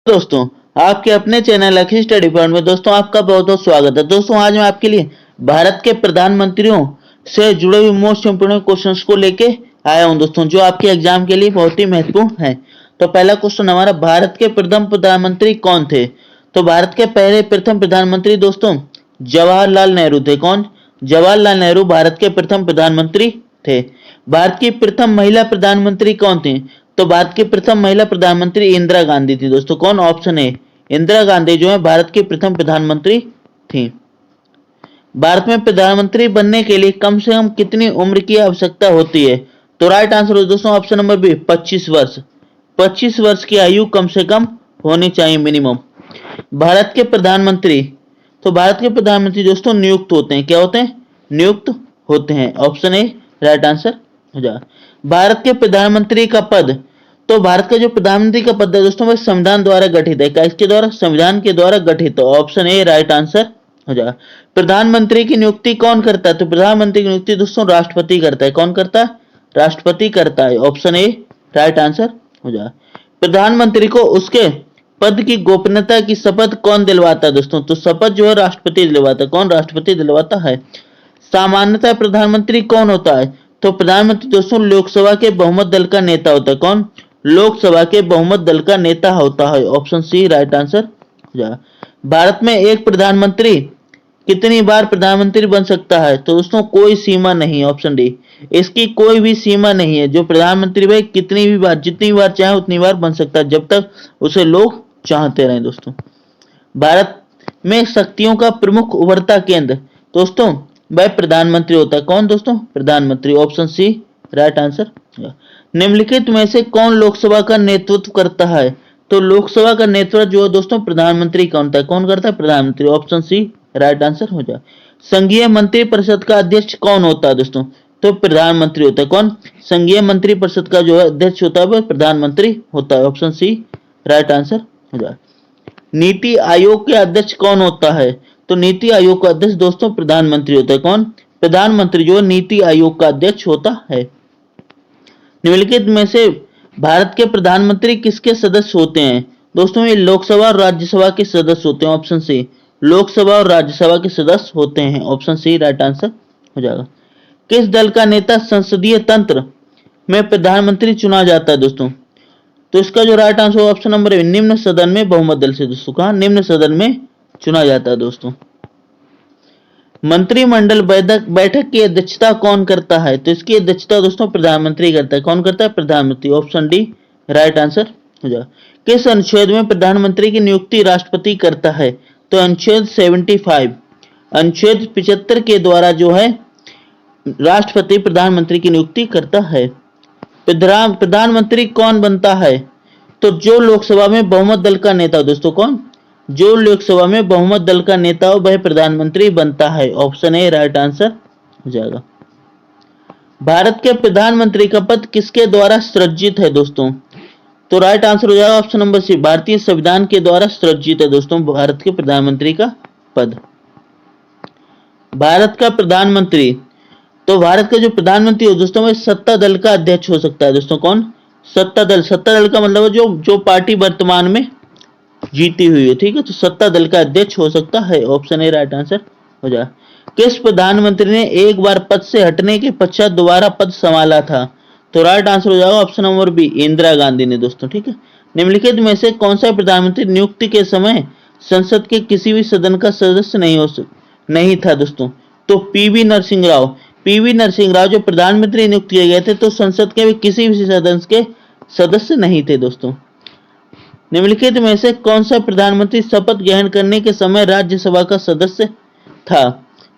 दोस्तों, आपके अपने चैनल लकी स्टडी पॉइंट में दोस्तों आपका बहुत बहुत स्वागत है। दोस्तों आज मैं आपके लिए भारत के प्रधानमंत्रियों से जुड़े हुए मोस्ट इंपोर्टेंट क्वेश्चंस को लेके आया हूं दोस्तों, जो आपके एग्जाम के लिए बहुत ही महत्वपूर्ण है। तो पहला क्वेश्चन हमारा, भारत के प्रथम प्रधानमंत्री कौन थे? तो भारत के पहले प्रथम प्रधानमंत्री दोस्तों जवाहरलाल नेहरू थे। कौन? जवाहरलाल नेहरू भारत के प्रथम प्रधानमंत्री थे। भारत की प्रथम महिला प्रधानमंत्री कौन थी? तो भारत की प्रथम महिला प्रधानमंत्री इंदिरा गांधी थी दोस्तों। कौन? ऑप्शन ए इंदिरा गांधी जो है भारत की प्रथम प्रधानमंत्री थी। भारत में प्रधानमंत्री बनने के लिए कम से कम कितनी उम्र की आवश्यकता होती है? तो राइट आंसर हो दोस्तों ऑप्शन नंबर बी 25 वर्ष। 25 वर्ष की आयु कम से कम होनी चाहिए मिनिमम। भारत के प्रधानमंत्री, तो भारत के प्रधानमंत्री दोस्तों नियुक्त होते हैं। क्या होते हैं? नियुक्त होते हैं। ऑप्शन ए राइट आंसर हो जाएगा। भारत के प्रधानमंत्री का पद, तो भारत का जो प्रधानमंत्री का पद है दोस्तों वह संविधान द्वारा गठित है। क्या इसके द्वारा? संविधान के द्वारा गठित है। ऑप्शन ए राइट आंसर हो जाएगा। प्रधानमंत्री की नियुक्ति कौन करता है? तो प्रधानमंत्री की नियुक्ति दोस्तों राष्ट्रपति करता है। कौन करता है? राष्ट्रपति करता है। ऑप्शन ए राइट आंसर हो जाएगा। प्रधानमंत्री को उसके पद की गोपनीयता की शपथ कौन दिलवाता है दोस्तों? तो शपथ जो है राष्ट्रपति दिलवाता है। कौन? राष्ट्रपति दिलवाता है। सामान्यतः प्रधानमंत्री कौन होता है? तो प्रधानमंत्री दोस्तों लोकसभा के बहुमत दल का नेता होता है। कौन? लोकसभा के बहुमत दल का नेता होता है। ऑप्शन सी राइट आंसर हो जाएगा। भारत में एक प्रधानमंत्री कितनी बार प्रधानमंत्री बन सकता है? तो दोस्तों कोई सीमा नहीं। ऑप्शन डी, इसकी कोई भी सीमा नहीं है। जो प्रधानमंत्री भाई कितनी भी बार, जितनी बार चाहे उतनी बार बन सकता है, जब तक उसे लोग चाहते रहें दोस्तों। भारत में शक्तियों का प्रमुख उभरता केंद्र दोस्तों वह प्रधानमंत्री होता है। कौन दोस्तों? प्रधानमंत्री। Option C right answer. निम्नलिखित में से कौन लोकसभा का नेतृत्व करता है? तो लोकसभा का नेतृत्व जो है दोस्तों प्रधानमंत्री कौन होता है? कौन करता है? प्रधानमंत्री। ऑप्शन सी राइट आंसर हो जाए। संघीय मंत्री परिषद का अध्यक्ष कौन होता है दोस्तों? तो प्रधानमंत्री होता है। कौन? संघीय मंत्री परिषद का जो है अध्यक्ष होता है वह प्रधानमंत्री होता है। ऑप्शन सी राइट आंसर हो जाए। नीति आयोग के अध्यक्ष कौन होता है? तो नीति आयोग का अध्यक्ष दोस्तों प्रधानमंत्री होता है। कौन? प्रधानमंत्री जो नीति आयोग का अध्यक्ष होता है। निम्नलिखित में से भारत के प्रधानमंत्री किसके सदस्य होते हैं? दोस्तों ये लोकसभा और राज्यसभा के सदस्य होते हैं। ऑप्शन सी लोकसभा और राज्यसभा के सदस्य होते हैं। ऑप्शन सी राइट आंसर हो जाएगा। किस दल का नेता संसदीय तंत्र में प्रधानमंत्री चुना जाता है दोस्तों? तो इसका जो राइट आंसर ऑप्शन नंबर है निम्न सदन में बहुमत दल से दोस्तों। कहा? निम्न सदन में चुना जाता है दोस्तों। मंत्रिमंडल बैठक की अध्यक्षता कौन करता है? तो इसकी अध्यक्षता दोस्तों प्रधानमंत्री करता है। कौन करता है? प्रधानमंत्री। ऑप्शन डी राइट आंसर हो जाएगा। किस अनुच्छेद में प्रधानमंत्री की नियुक्ति राष्ट्रपति करता है? तो अनुच्छेद 75, अनुच्छेद 75 के द्वारा जो है राष्ट्रपति प्रधानमंत्री की नियुक्ति करता है। प्रधानमंत्री कौन बनता है? तो जो लोकसभा में बहुमत दल का नेता हो दोस्तों। कौन? जो लोकसभा में बहुमत दल का नेता हो वह प्रधानमंत्री बनता है। ऑप्शन ए राइट आंसर हो जाएगा। भारत के प्रधानमंत्री का पद किसके द्वारा सृजित है दोस्तों? तो राइट आंसर हो जाएगा ऑप्शन नंबर सी भारतीय संविधान के द्वारा सृजित है दोस्तों भारत के प्रधानमंत्री का पद। भारत का प्रधानमंत्री, तो भारत का जो प्रधानमंत्री हो दोस्तों वह सत्ता दल का अध्यक्ष हो सकता है दोस्तों। कौन? सत्ता दल। सत्ता दल का मतलब है जो पार्टी वर्तमान में जीती हुई है। ठीक है, तो सत्ता दल का अध्यक्ष हो सकता है। ऑप्शन ए राइट आंसर हो जाए। किस प्रधानमंत्री ने एक बार पद से हटने के पश्चात दोबारा पद संभाला था? तो राइट आंसर हो जाएगा option number B Indira Gandhi ने दोस्तों। ठीक है, निम्नलिखित में से कौन सा प्रधानमंत्री नियुक्ति के समय संसद के किसी भी सदन का सदस्य नहीं था दोस्तों? तो पीवी नरसिंह राव। पीवी नरसिंह राव जो प्रधानमंत्री नियुक्त किए गए थे तो संसद के भी किसी भी सदन के सदस्य नहीं थे दोस्तों। निम्नलिखित में से कौन सा प्रधानमंत्री शपथ ग्रहण करने के समय राज्यसभा का सदस्य था?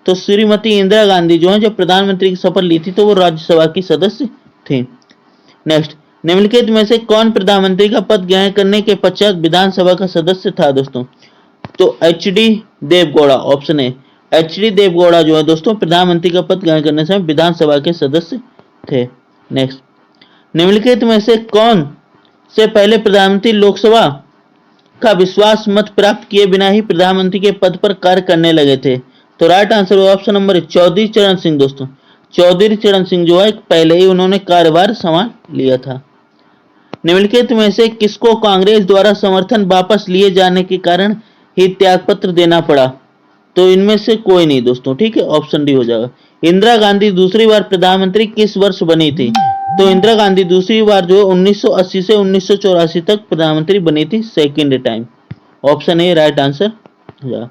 तो श्रीमती इंदिरा गांधी जो है जब प्रधानमंत्री की शपथ ली थी तो वो राज्यसभा की सदस्य थे। नेक्स्ट, निम्नलिखित में से कौन प्रधानमंत्री का पद ग्रहण करने के पश्चात विधानसभा का सदस्य था दोस्तों? तो H D Deve Gowda. Option A H D Deve Gowda जो है दोस्तों प्रधानमंत्री का पद ग्रहण करने से विधानसभा के सदस्य थे। नेक्स्ट, निम्नलिखित में से कौन से पहले प्रधानमंत्री लोकसभा का विश्वास मत प्राप्त किए बिना ही प्रधानमंत्री के पद पर कार्य करने लगे थे? तो right answer option number Chaudhary Charan Singh दोस्तों। चौधरी चरण सिंह जो है पहले ही उन्होंने कार्यभार संभाल लिया था। निम्नलिखित में से किसको कांग्रेस द्वारा समर्थन वापस लिए जाने के कारण ही त्यागपत्र देना पड़ा? तो इनमें से कोई नहीं दोस्तों, ठीक है, ऑप्शन डी हो जाएगा। इंदिरा गांधी दूसरी बार प्रधानमंत्री किस वर्ष बनी थी? तो इंदिरा गांधी दूसरी बार जो 1980 से 1984 तक प्रधानमंत्री बनी थी, second time. Option A right answer हो जाएगा।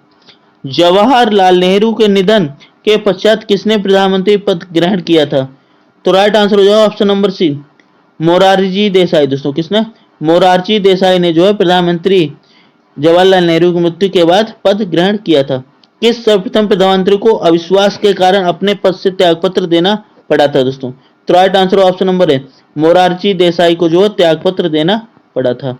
जवाहरलाल नेहरू के निधन के पश्चात किसने प्रधानमंत्री पद ग्रहण किया था? तो राइट आंसर हो जाएगा option number C, Morarji Desai. दोस्तों किसने? मोरारजी देसाई ने जो है प्रधानमंत्री जवाहरलाल नेहरू की मृत्यु के बाद पद ग्रहण किया था। किस सर्वप्रथम प्रधानमंत्री को अविश्वास के कारण अपने पद से त्यागपत्र देना पड़ा था? दोस्तों तो राइट आंसर ऑप्शन नंबर है, मोरारजी देसाई को जो है त्यागपत्र देना पड़ा था।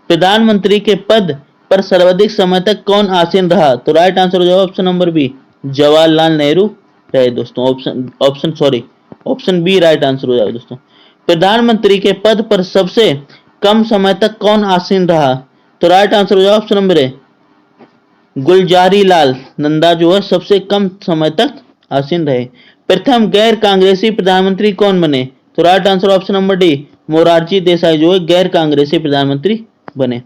प्रधानमंत्री के पद पर सर्वाधिक समय तक कौन आसीन रहा? तो राइट आंसर हो जाएगा option number B, Jawaharlal Nehru रहे दोस्तों। ऑप्शन बी राइट आंसर हो जाएगा दोस्तों। प्रधानमंत्री के पद पर सबसे कम समय तक कौन आसीन रहा? तो राइट आंसर हो जाएगा option number A, Gulzari Lal Nanda जो है सबसे कम समय तक आसीन रहे। प्रथम गैर कांग्रेसी प्रधानमंत्री कौन बने? तो right answer option number D, Morarji Desai जो है गैर कांग्रेसी प्रधानमंत्री बने।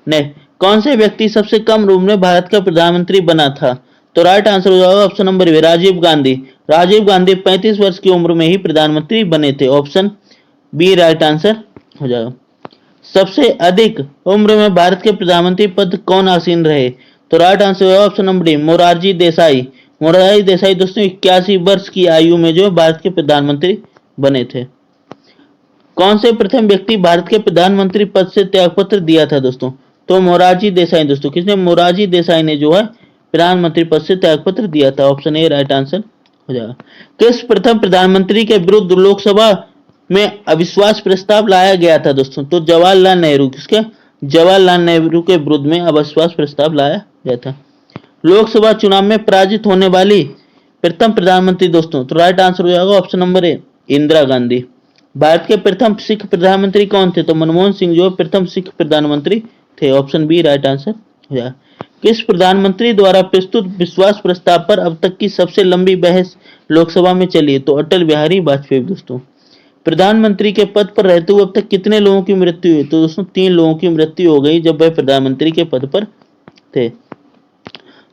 नेक्स्ट, कौन से व्यक्ति सबसे कम उम्र में भारत का प्रधानमंत्री बना था? तो राइट आंसर हो जाएगा option number B, Rajiv Gandhi. Rajiv Gandhi 35 वर्ष की उम्र में ही प्रधानमंत्री बने थे। ऑप्शन बी राइट आंसर हो जाएगा। सबसे अधिक उम्र में भारत के प्रधानमंत्री पद कौन आसीन रहे? तो राइट आंसर हो option number D, Morarji Desai. Morarji Desai दोस्तों 81 वर्ष की आयु में जो भारत के प्रधानमंत्री बने थे। कौन से प्रथम व्यक्ति भारत के प्रधानमंत्री पद से त्यागपत्र दिया था? दोस्तों तो मोरारजी देसाई। दोस्तों किसने? मोरारजी देसाई ने जो है प्रधानमंत्री पद से त्यागपत्र दिया था। ऑप्शन ए राइट आंसर हो जाएगा। किस प्रथम प्रधानमंत्री के विरुद्ध लोकसभा में अविश्वास प्रस्ताव लाया गया था? दोस्तों तो जवाहरलाल नेहरू। किसके? जवाहरलाल नेहरू के विरुद्ध में अविश्वास प्रस्ताव लाया गया था। लोकसभा चुनाव में पराजित होने वाली प्रथम प्रधानमंत्री दोस्तों तो राइट आंसर हो जाएगा option number A, Indira Gandhi. Bharat के प्रथम सिख प्रधानमंत्री कौन थे? तो मनमोहन सिंह जो प्रथम सिख प्रधानमंत्री थे। ऑप्शन बी राइट आंसर हो जाएगा। किस प्रधानमंत्री द्वारा प्रस्तुत विश्वास प्रस्ताव पर अब तक की सबसे लंबी बहस लोकसभा में चली? तो अटल बिहारी वाजपेयी। दोस्तों प्रधानमंत्री के पद पर रहते हुए अब तक कितने लोगों की मृत्यु हुई? तो दोस्तों 3 लोगों की मृत्यु हो गई जब वह प्रधानमंत्री के पद पर थे।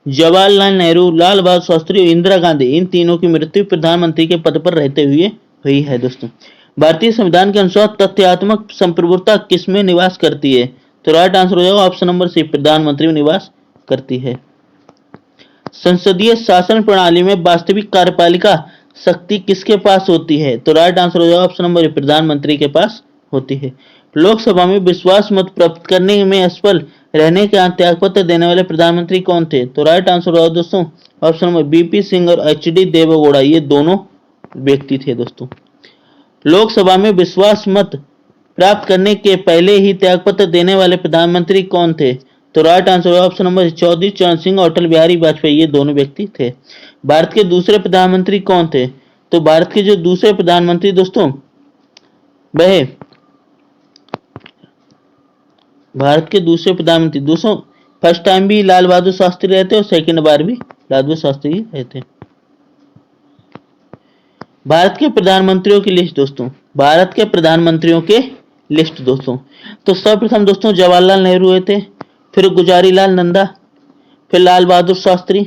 जवाहरलाल नेहरू, लाल बहादुर शास्त्री और इंदिरा गांधी, इन तीनों की मृत्यु प्रधानमंत्री के पद पर रहते हुए हुई है। दोस्तों भारतीय संविधान के अनुसार तथ्यात्मक संप्रभुता किसमें निवास करती है? तो राइट आंसर हो जाएगा ऑप्शन नंबर सी, प्रधानमंत्री में निवास करती है। संसदीय शासन प्रणाली में वास्तविक कार्यपालिका शक्ति किसके पास होती है? तो राइट आंसर हो जाएगा ऑप्शन नंबर ए, प्रधानमंत्री के पास होती है। लोकसभा में विश्वास मत प्राप्त करने में असफल रहने के त्यागपत्र देने वाले प्रधानमंत्री कौन थे? तो राइट आंसर होगा दोस्तों ऑप्शन नंबर बीपी सिंह और एचडी देवेगौड़ा, ये दोनों व्यक्ति थे। दोस्तों लोकसभा में विश्वास मत प्राप्त करने के पहले ही त्यागपत्र देने वाले प्रधानमंत्री कौन थे? तो राइट आंसर होगा ऑप्शन नंबर चौधरी चरण सिंह और अटल बिहारी वाजपेयी, ये दोनों व्यक्ति थे। भारत के दूसरे प्रधानमंत्री कौन थे? तो भारत के जो दूसरे प्रधानमंत्री दोस्तों वह भारत के दूसरे प्रधानमंत्री दोस्तों फर्स्ट टाइम भी लाल बहादुर शास्त्री रहे थे और सेकंड बार भी लाल बहादुर शास्त्री रहे थे। भारत के प्रधानमंत्रियों की लिस्ट दोस्तों, भारत के प्रधानमंत्रियों के लिस्ट दोस्तों, तो सर्वप्रथम दोस्तों जवाहरलाल नेहरू हुए थे, फिर गुलजारी लाल नंदा, फिर लाल बहादुर शास्त्री,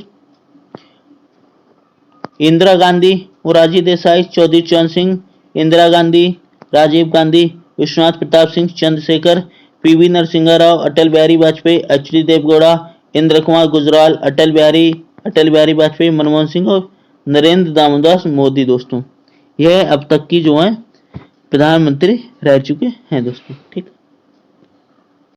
इंदिरा गांधी, मोरारजी देसाई, चौधरी चरण सिंह, इंदिरा गांधी, राजीव गांधी, विश्वनाथ प्रताप सिंह, चंद्रशेखर, पीवी नरसिंह राव, अटल बिहारी वाजपेयी, एचडी देवगौड़ा, इंद्र कुमार गुजराल, अटल बिहारी वाजपेयी, मनमोहन सिंह और नरेंद्र दामोदर मोदी। दोस्तों यह अब तक की जो है प्रधानमंत्री रह चुके हैं दोस्तों। ठीक।